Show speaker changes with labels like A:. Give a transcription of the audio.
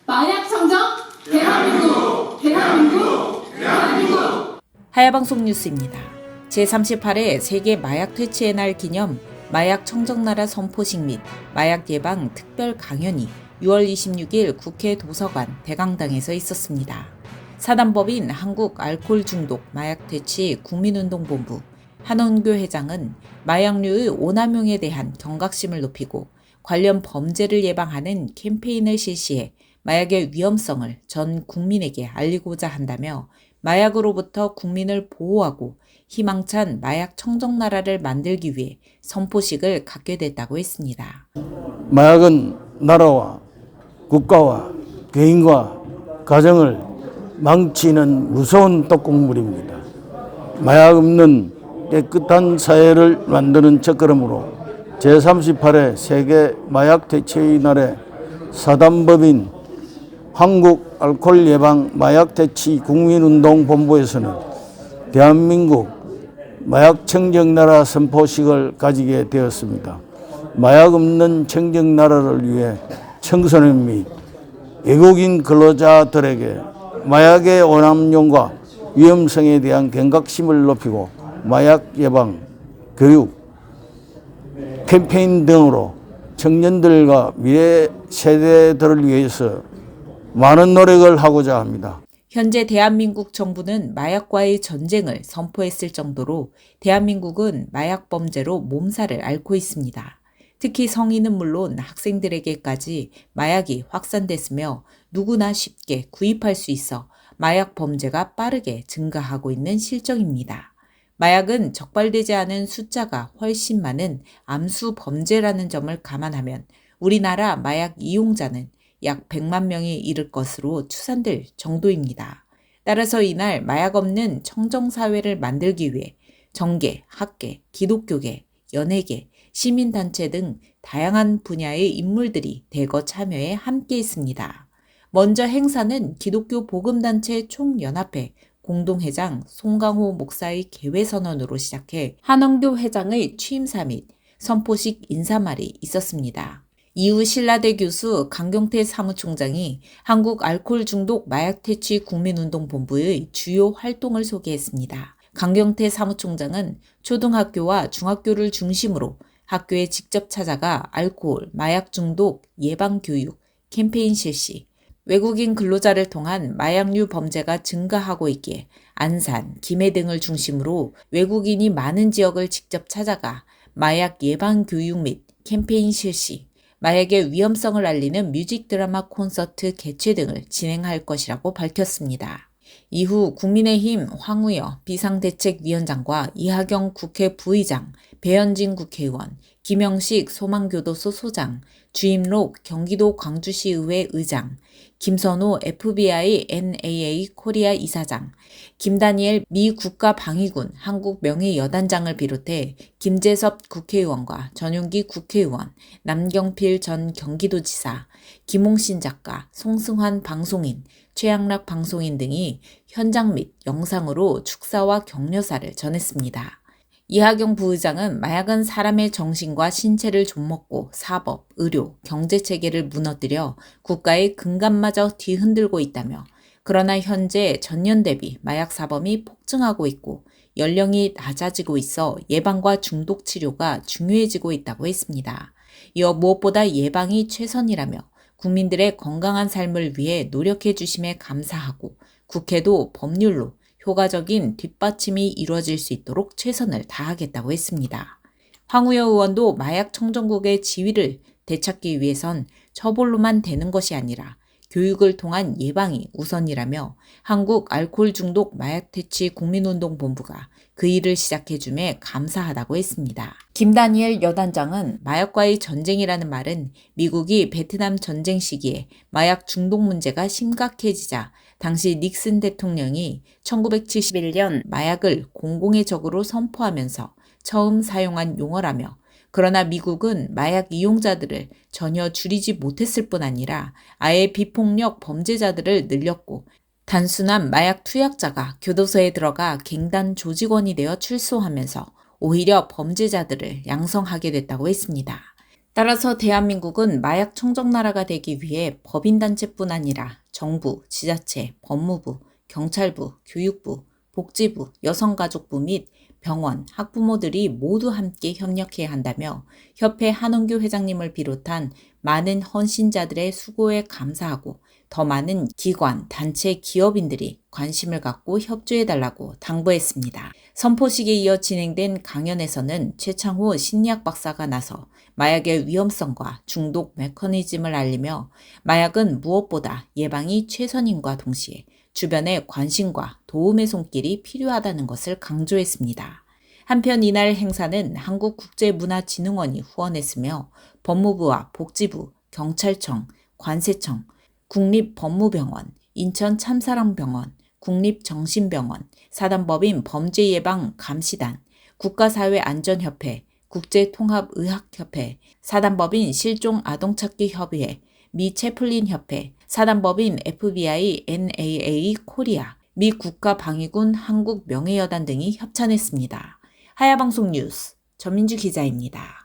A: 마약 청정 대한민국 대한민국 대한민국.
B: 하야방송 뉴스입니다. 제38회 세계 마약 퇴치의 날 기념 마약 청정나라 선포식 및 마약 예방 특별 강연이 6월 26일 국회 도서관 대강당에서 있었습니다. 사단법인 한국 알코올 중독 마약 퇴치 국민운동본부 한원교 회장은 마약류의 오남용에 대한 경각심을 높이고 관련 범죄를 예방하는 캠페인을 실시해 마약의 위험성을 전 국민에게 알리고자 한다며 마약으로부터 국민을 보호하고 희망찬 마약 청정나라를 만들기 위해 선포식을 갖게 됐다고 했습니다.
C: 마약은 나라와 국가와 개인과 가정을 망치는 무서운 독극물입니다. 마약 없는 깨끗한 사회를 만드는 첫걸음으로 제38회 세계 마약 퇴치의 날에 사단법인 한국 알코올 예방 마약 퇴치 국민운동본부에서는 대한민국 마약 청정나라 선포식을 가지게 되었습니다. 마약 없는 청정나라를 위해 청소년 및 외국인 근로자들에게 마약의 오남용과 위험성에 대한 경각심을 높이고 마약 예방, 교육, 캠페인 등으로 청년들과 미래 세대들을 위해서 많은 노력을 하고자 합니다.
B: 현재 대한민국 정부는 마약과의 전쟁을 선포했을 정도로 대한민국은 마약 범죄로 몸살을 앓고 있습니다. 특히 성인은 물론 학생들에게까지 마약이 확산됐으며 누구나 쉽게 구입할 수 있어 마약 범죄가 빠르게 증가하고 있는 실정입니다. 마약은 적발되지 않은 숫자가 훨씬 많은 암수 범죄라는 점을 감안하면 우리나라 마약 이용자는 약 100만 명이 이를 것으로 추산될 정도입니다. 따라서 이날 마약 없는 청정사회를 만들기 위해 정계, 학계, 기독교계, 연예계, 시민단체 등 다양한 분야의 인물들이 대거 참여해 함께 했습니다. 먼저 행사는 기독교 복음단체 총연합회 공동회장 송강호 목사의 개회선언으로 시작해 한원교 회장의 취임사 및 선포식 인사말이 있었습니다. 이후 신라대 교수 강경태 사무총장이 한국 알코올 중독 마약 퇴치 국민운동본부의 주요 활동을 소개했습니다. 강경태 사무총장은 초등학교와 중학교를 중심으로 학교에 직접 찾아가 알코올, 마약 중독 예방 교육, 캠페인 실시, 외국인 근로자를 통한 마약류 범죄가 증가하고 있기에 안산, 김해 등을 중심으로 외국인이 많은 지역을 직접 찾아가 마약 예방 교육 및 캠페인 실시, 마약의 위험성을 알리는 뮤직 드라마 콘서트 개최 등을 진행할 것이라고 밝혔습니다. 이후 국민의힘 황우여 비상대책위원장과 이하경 국회 부의장, 배현진 국회의원, 김영식 소망교도소 소장, 주임록 경기도 광주시의회 의장, 김선호 FBI NAA 코리아 이사장, 김다니엘 미 국가방위군 한국명예여단장을 비롯해 김재섭 국회의원과 전용기 국회의원, 남경필 전 경기도지사, 김홍신 작가, 송승환 방송인, 최양락 방송인 등이 현장 및 영상으로 축사와 격려사를 전했습니다. 이하경 부의장은 마약은 사람의 정신과 신체를 좀먹고 사법, 의료, 경제체계를 무너뜨려 국가의 근간마저 뒤흔들고 있다며 그러나 현재 전년 대비 마약 사범이 폭증하고 있고 연령이 낮아지고 있어 예방과 중독 치료가 중요해지고 있다고 했습니다. 이어 무엇보다 예방이 최선이라며 국민들의 건강한 삶을 위해 노력해 주심에 감사하고 국회도 법률로 효과적인 뒷받침이 이루어질 수 있도록 최선을 다하겠다고 했습니다. 황우여 의원도 마약 청정국의 지위를 되찾기 위해선 처벌로만 되는 것이 아니라 교육을 통한 예방이 우선이라며 한국 알코올 중독 마약 퇴치 국민운동본부가 그 일을 시작해줌에 감사하다고 했습니다. 김다니엘 여단장은 마약과의 전쟁이라는 말은 미국이 베트남 전쟁 시기에 마약 중독 문제가 심각해지자 당시 닉슨 대통령이 1971년 마약을 공공의 적으로 선포하면서 처음 사용한 용어라며 그러나 미국은 마약 이용자들을 전혀 줄이지 못했을 뿐 아니라 아예 비폭력 범죄자들을 늘렸고 단순한 마약 투약자가 교도소에 들어가 갱단 조직원이 되어 출소하면서 오히려 범죄자들을 양성하게 됐다고 했습니다. 따라서 대한민국은 마약 청정 나라가 되기 위해 법인단체뿐 아니라 정부, 지자체, 법무부, 경찰부, 교육부, 복지부, 여성가족부 및 병원, 학부모들이 모두 함께 협력해야 한다며 협회 한원규 회장님을 비롯한 많은 헌신자들의 수고에 감사하고 더 많은 기관, 단체, 기업인들이 관심을 갖고 협조해달라고 당부했습니다. 선포식에 이어 진행된 강연에서는 최창호 심리학 박사가 나서 마약의 위험성과 중독 메커니즘을 알리며 마약은 무엇보다 예방이 최선임과 동시에 주변의 관심과 도움의 손길이 필요하다는 것을 강조했습니다. 한편 이날 행사는 한국국제문화진흥원이 후원했으며 법무부와 복지부, 경찰청, 관세청, 국립법무병원, 인천참사랑병원, 국립정신병원, 사단법인 범죄예방감시단, 국가사회안전협회, 국제통합의학협회, 사단법인 실종아동찾기협의회, 미 채플린협회, 사단법인 FBI NAA 코리아, 미 국가방위군 한국명예여단 등이 협찬했습니다. 하야방송 뉴스 전민주 기자입니다.